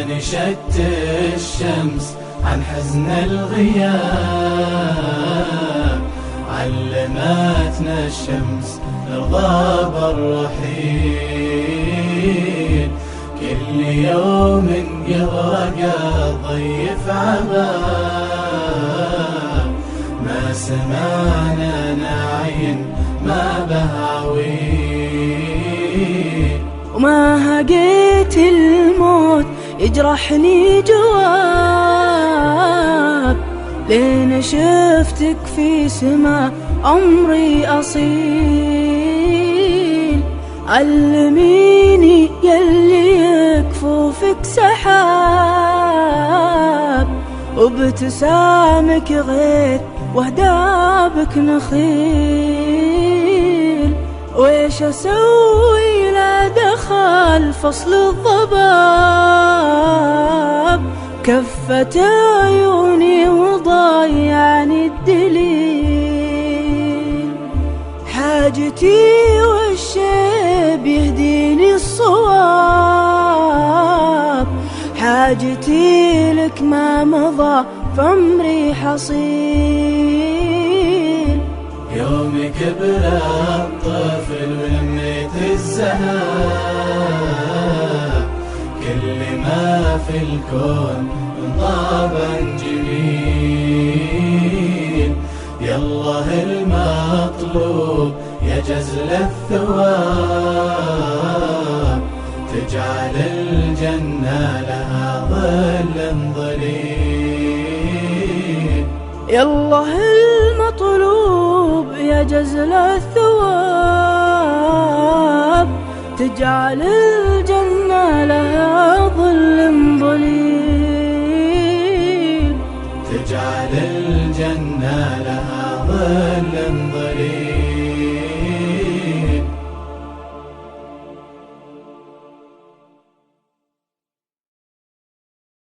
نشت الشمس عن حزن الغياب، علمتنا الشمس نرضى بالرحيل. كل يوم يغرق الضيف عباب، ما سمعنا نعين ما بهاويل. وما هقيت الموت يجرحني جواب، لين شفتك في سما عمري أصيل. علميني يلي يكفوفك سحاب، وبتسامك غيث وهدابك نخيل. ويش أسوي لا دخل فصل الضباب، كفت عيوني وضايعني الدليل. حاجتي والشيب يهديني الصواب، حاجتي لك ما مضى فعمري حصيل. يوم كبر الطفل ولميت الزهاب، كل ما في الكون من طابع جميل. يالله المطلوب يا جزل الثواب، تجعل الجنة لها ظل ظليل. يالله المطلوب يا جزل الثواب، تجعل الجنة لها ظل ظليل. تجعل الجنة لها ظل